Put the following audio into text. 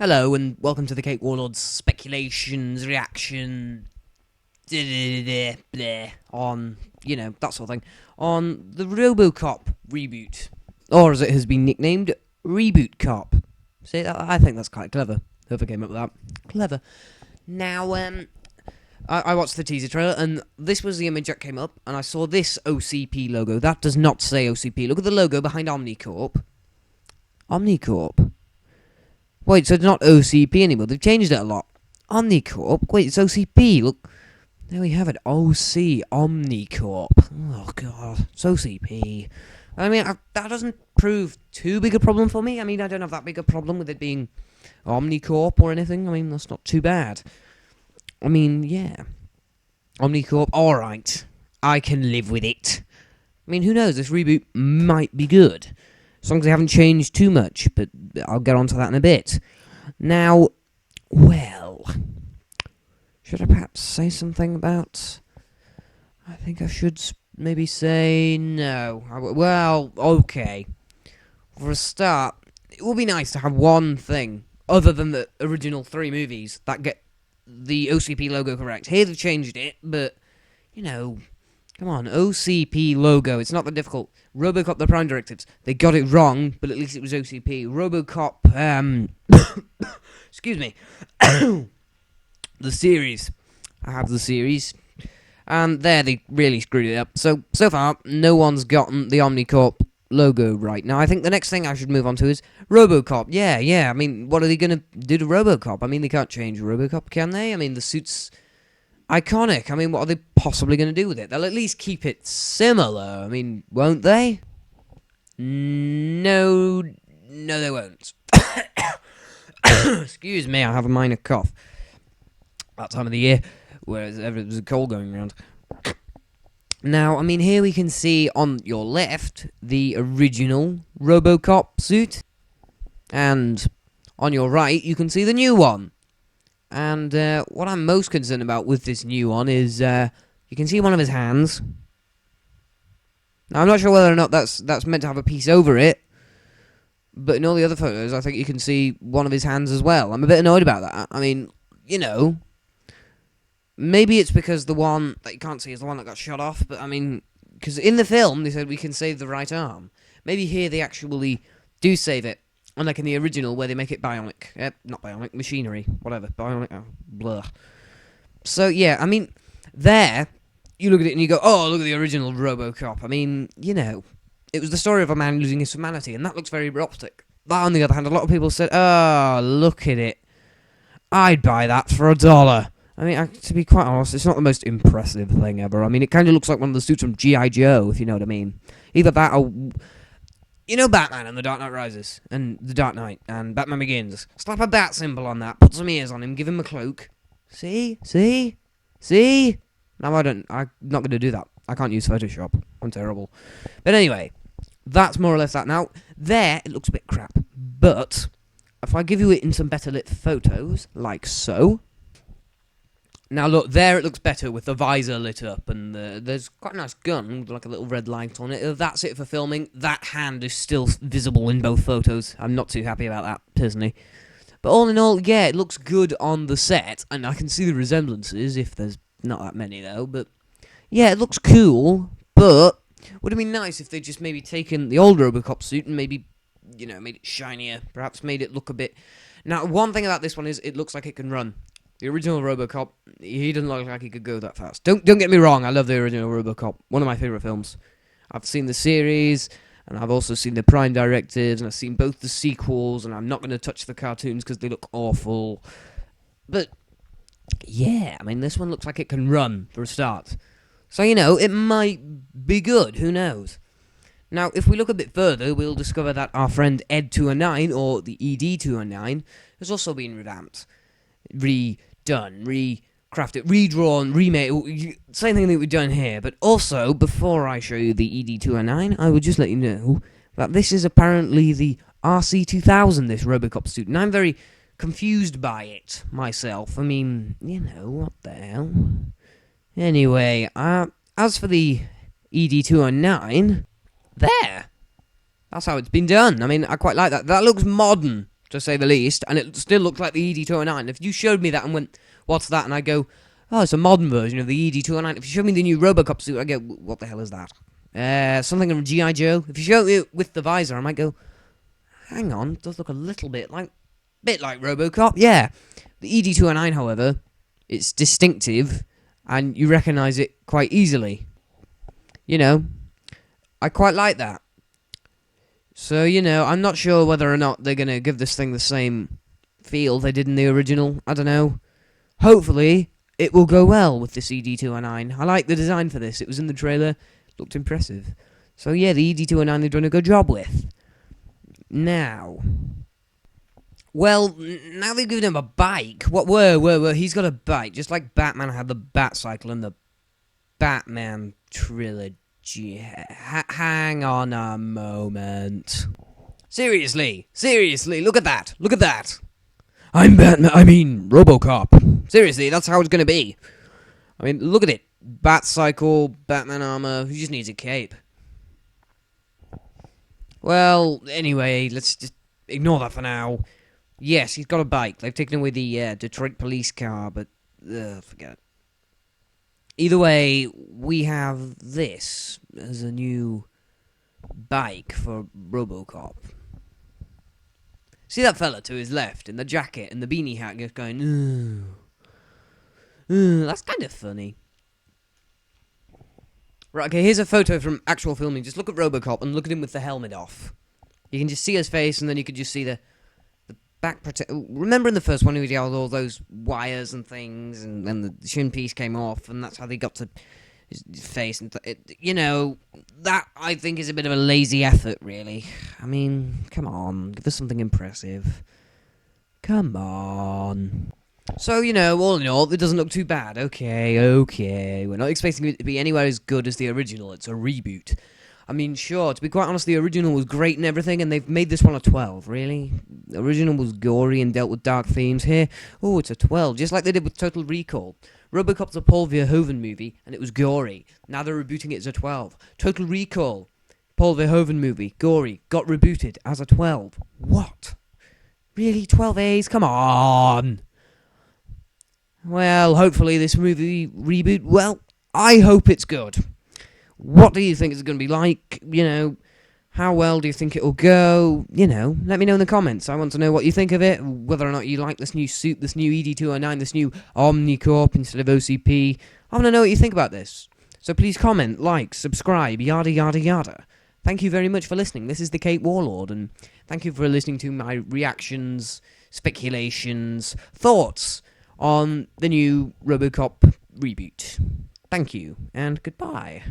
Hello and welcome to the Cake Warlords speculations, reaction, on, that sort of thing, on the Robocop reboot, or as it has been nicknamed, Reboot Cop. See, I think that's quite clever, whoever came up with that. Clever. Now, I watched the teaser trailer, and this was the image that came up, and I saw this OCP logo. That does not say OCP. Look at the logo behind Omnicorp. Omnicorp? Wait, so it's not OCP anymore. They've changed it a lot. Omnicorp? Wait, it's OCP. Look. There we have it. OC. Omnicorp. Oh, God. It's OCP. I mean, that doesn't prove too big a problem for me. I mean, I don't have that big a problem with it being Omnicorp or anything. I mean, that's not too bad. I mean, yeah. Omnicorp, alright. I can live with it. I mean, who knows? This reboot might be good. As long as they haven't changed too much, but I'll get onto that in a bit. Now, well, should I perhaps say something about... I think I should maybe say no. Well, okay. For a start, it would be nice to have one thing, other than the original 3 movies, that get the OCP logo correct. Here they've changed it, but, come on, OCP logo, it's not that difficult. Robocop the Prime Directives, they got it wrong, but at least it was OCP. Robocop, excuse me, the series, I have the series, and there they really screwed it up. So far, no one's gotten the Omnicorp logo right. Now, I think the next thing I should move on to is Robocop. Yeah, I mean, what are they going to do to Robocop? I mean, they can't change Robocop, can they? I mean, the suit's iconic. I mean, what are they possibly going to do with it? They'll at least keep it similar. I mean, won't they? No, they won't. Excuse me, I have a minor cough. That time of the year, where there's a cold going around. Now, I mean, here we can see on your left the original Robocop suit, and on your right you can see the new one. And what I'm most concerned about with this new one is you can see one of his hands. Now, I'm not sure whether or not that's meant to have a piece over it, but in all the other photos, I think you can see one of his hands as well. I'm a bit annoyed about that. I mean, maybe it's because the one that you can't see is the one that got shot off, but I mean, because in the film they said we can save the right arm. Maybe here they actually do save it. Unlike in the original, where they make it bionic. Not bionic, machinery. Whatever. Bionic. Oh, blah. So, yeah, I mean, there, you look at it and you go, oh, look at the original Robocop. I mean, it was the story of a man losing his humanity, and that looks very erotic. But on the other hand, a lot of people said, oh, look at it. I'd buy that for $1. I mean, to be quite honest, it's not the most impressive thing ever. I mean, it kind of looks like one of the suits from G.I. Joe, if you know what I mean. Either that or... Batman and The Dark Knight Rises, and The Dark Knight, and Batman Begins. Slap a bat symbol on that, put some ears on him, give him a cloak. See? Now I'm not going to do that. I can't use Photoshop. I'm terrible. But anyway, that's more or less that. Now, there, it looks a bit crap. But, if I give you it in some better lit photos, like so... Now look, there it looks better with the visor lit up, and there's quite a nice gun with like a little red light on it. If that's it for filming, that hand is still visible in both photos. I'm not too happy about that, personally. But all in all, yeah, it looks good on the set, and I can see the resemblances, if there's not that many though, but yeah, it looks cool, but would it be nice if they just maybe taken the old Robocop suit and maybe, made it shinier, perhaps made it look a bit... Now, one thing about this one is it looks like it can run. The original Robocop, he doesn't look like he could go that fast. Don't get me wrong, I love the original Robocop. One of my favourite films. I've seen the series, and I've also seen the Prime Directives, and I've seen both the sequels, and I'm not going to touch the cartoons because they look awful. But, yeah, I mean, this one looks like it can run, for a start. So, it might be good, who knows? Now, if we look a bit further, we'll discover that our friend Ed209, or the ED209, has also been revamped. Redone, recrafted, redrawn, remade, same thing that we've done here, but also, before I show you the ED209, I would just let you know that this is apparently the RC2000, this Robocop suit, and I'm very confused by it, myself. I mean, what the hell? Anyway, as for the ED209, there! That's how it's been done. I mean, I quite like that. That looks modern. to say the least, and it still looked like the ED209. If you showed me that and went, what's that? And I go, oh, it's a modern version of the ED209. If you showed me the new Robocop suit, I go, what the hell is that? Something from G.I. Joe. If you show me it with the visor, I might go, hang on, it does look a little bit like Robocop. Yeah. The ED209, however, it's distinctive, and you recognise it quite easily. You know, I quite like that. So, you know, I'm not sure whether or not they're going to give this thing the same feel they did in the original. I don't know. Hopefully, it will go well with this ED209. I like the design for this. It was in the trailer. Looked impressive. So, yeah, the ED209 they've done a good job with. Now, well, now they've given him a bike. Whoa, he's got a bike. Just like Batman had the Batcycle in the Batman trilogy. Hang on a moment. Seriously, look at that. I'm Batman, Robocop. Seriously, that's how it's gonna be. I mean, look at it. Batcycle, Batman armor, who just needs a cape? Well, anyway, let's just ignore that for now. Yes, he's got a bike. They've taken away the Detroit police car, but forget it. Either way, we have this as a new bike for Robocop. See that fella to his left in the jacket and the beanie hat just going, that's kind of funny. Right, okay, here's a photo from actual filming. Just look at Robocop and look at him with the helmet off. You can just see his face, and then you can just see the back protect. Remember in the first one, he had all those wires and things, and then the shin piece came off, and that's how they got to his face. And you know, that I think is a bit of a lazy effort, really. I mean, come on, give us something impressive. Come on. So, you know, all in all, it doesn't look too bad. Okay. We're not expecting it to be anywhere as good as the original. It's a reboot. I mean, sure, to be quite honest, the original was great and everything, and they've made this one a 12, really? The original was gory and dealt with dark themes. Here, oh, it's a 12, just like they did with Total Recall. Robocop's a Paul Verhoeven movie, and it was gory. Now they're rebooting it as a 12. Total Recall, Paul Verhoeven movie, gory, got rebooted as a 12. What? Really? 12 A's? Come on! Well, hopefully this movie reboot, well, I hope it's good. What do you think it's going to be like? You know, how well do you think it'll go? You know, let me know in the comments. I want to know what you think of it, whether or not you like this new suit, this new ED209, this new Omnicorp instead of OCP. I want to know what you think about this. So please comment, like, subscribe, yada yada yada. Thank you very much for listening. This is the Cake Warlord, and thank you for listening to my reactions, speculations, thoughts on the new Robocop reboot. Thank you, and goodbye.